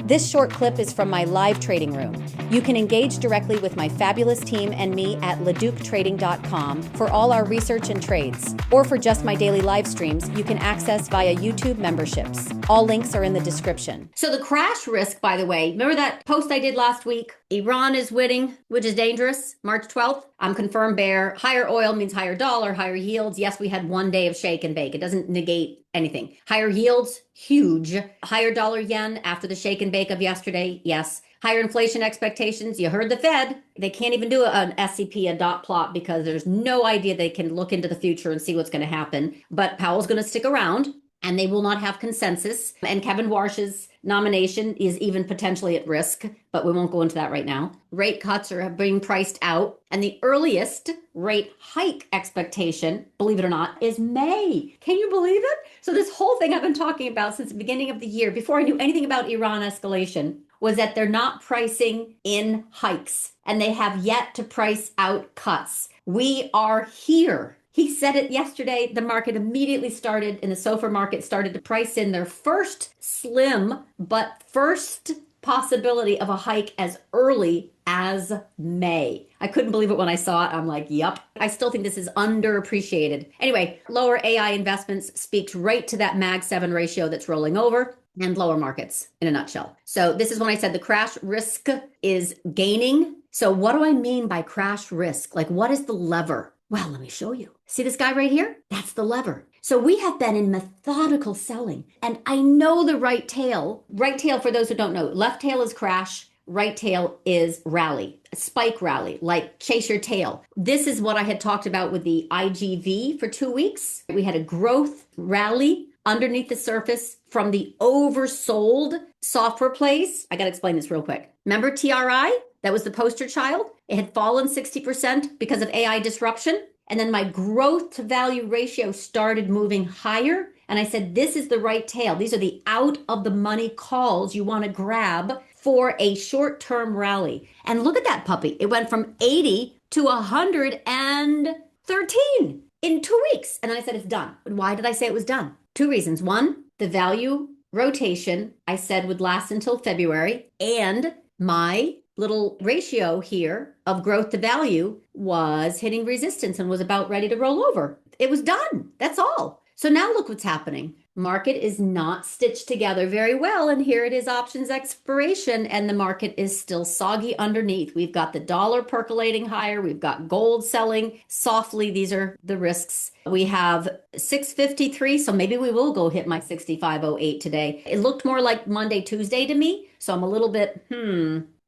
This short clip is from my live trading room. You can engage directly with my fabulous team and me at LaDucTrading.com for all our research and trades. Or for just my daily live streams, you can access via YouTube memberships. All links are in the description. So the crash risk, by the way, remember that post I did last week? Iran is winning, which is dangerous. March 12th, I'm confirmed bear. Higher oil means higher dollar, higher yields. Yes, we had one day of shake and bake. It doesn't negate anything. Higher yields, huge. Higher dollar yen after the shake and bake of yesterday, yes. Higher inflation expectations. You heard the Fed. They can't even do an SCP, a dot plot, because there's no idea they can look into the future and see what's going to happen. But Powell's going to stick around, and they will not have consensus. And Kevin Warsh's nomination is even potentially at risk, but we won't go into that right now. Rate cuts are being priced out, and the earliest rate hike expectation, believe it or not, is May. Can you believe it? So this whole thing I've been talking about since the beginning of the year, before I knew anything about Iran escalation, was that they're not pricing in hikes, and they have yet to price out cuts. We are here. He said it yesterday. The market immediately started, in the SOFR market, started to price in their first slim, but first possibility of a hike as early as May. I couldn't believe it when I saw it. I'm like, yup. I still think this is underappreciated. Anyway, lower AI investments speaks right to that Mag 7 ratio that's rolling over, and lower markets in a nutshell. So this is when I said the crash risk is gaining. So what do I mean by crash risk? Like, what is the lever? Well, let me show you. See this guy right here? That's the lever. So we have been in methodical selling, and I know the right tail. Right tail, for those who don't know, left tail is crash, right tail is rally, a spike rally, like chase your tail. This is what I had talked about with the IGV for 2 weeks. We had a growth rally underneath the surface from the oversold software plays. I got to explain this real quick. Remember TRI? That was the poster child. It had fallen 60% because of AI disruption. And then my growth to value ratio started moving higher. And I said, this is the right tail. These are the out of the money calls you want to grab for a short-term rally. And look at that puppy. It went from 80 to 113 in 2 weeks. And then I said, it's done. Why did I say it was done? 2 reasons. One, the value rotation I said would last until February, and my little ratio here of growth to value was hitting resistance and was about ready to roll over. It was done. That's all. So now look what's happening. Market is not stitched together very well. And here it is, options expiration, and the market is still soggy underneath. We've got the dollar percolating higher. We've got gold selling softly. These are the risks. We have 653. So maybe we will go hit my 6508 today. It looked more like Monday, Tuesday to me. So I'm a little bit,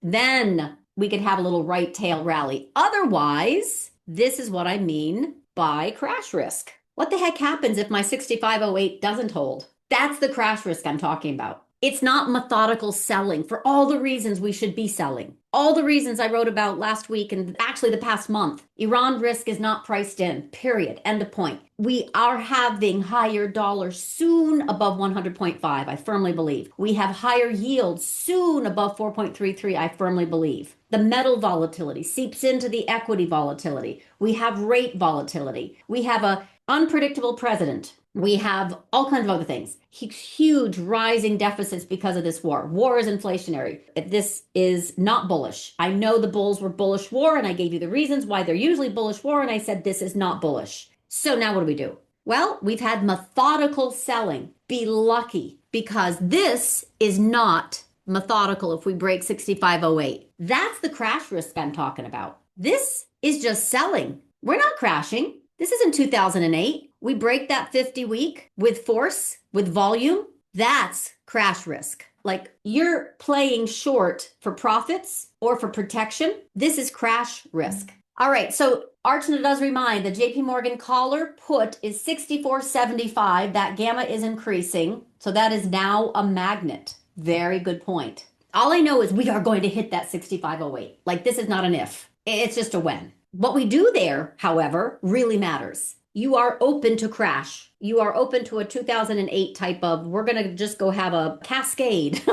Then we could have a little right tail rally. Otherwise, this is what I mean by crash risk. What the heck happens if my 6508 doesn't hold? That's the crash risk I'm talking about. It's not methodical selling for all the reasons we should be selling. All the reasons I wrote about last week and actually the past month. Iran risk is not priced in, period. End of point. We are having higher dollars soon above 100.5, I firmly believe. We have higher yields soon above 4.33, I firmly believe. The metal volatility seeps into the equity volatility. We have rate volatility. We have a unpredictable president. We have all kinds of other things. Huge rising deficits because of this war. War is inflationary. This is not bullish. I know the bulls were bullish war, and I gave you the reasons why they're usually bullish war, and I said this is not bullish. So now what do? Well, we've had methodical selling. Be lucky, because this is not methodical if we break 6508. That's the crash risk I'm talking about. This is just selling. We're not crashing. This isn't 2008. We break that 50 week with force, with volume. That's crash risk. Like you're playing short for profits or for protection. This is crash risk. All right. So Archana does remind the JP Morgan caller put is 64.75. That gamma is increasing. So that is now a magnet. Very good point. All I know is we are going to hit that 6508. Like this is not an if. It's just a when. What we do there, however, really matters. You are open to crash. You are open to a 2008 type of, we're going to just go have a cascade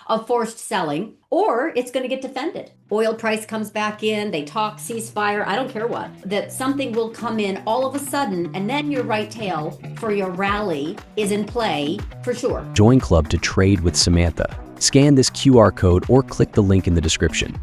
of forced selling, or it's going to get defended. Oil price comes back in, they talk ceasefire, I don't care what, that something will come in all of a sudden, and then your right tail for your rally is in play for sure. Join Club to trade with Samantha. Scan this QR code or click the link in the description.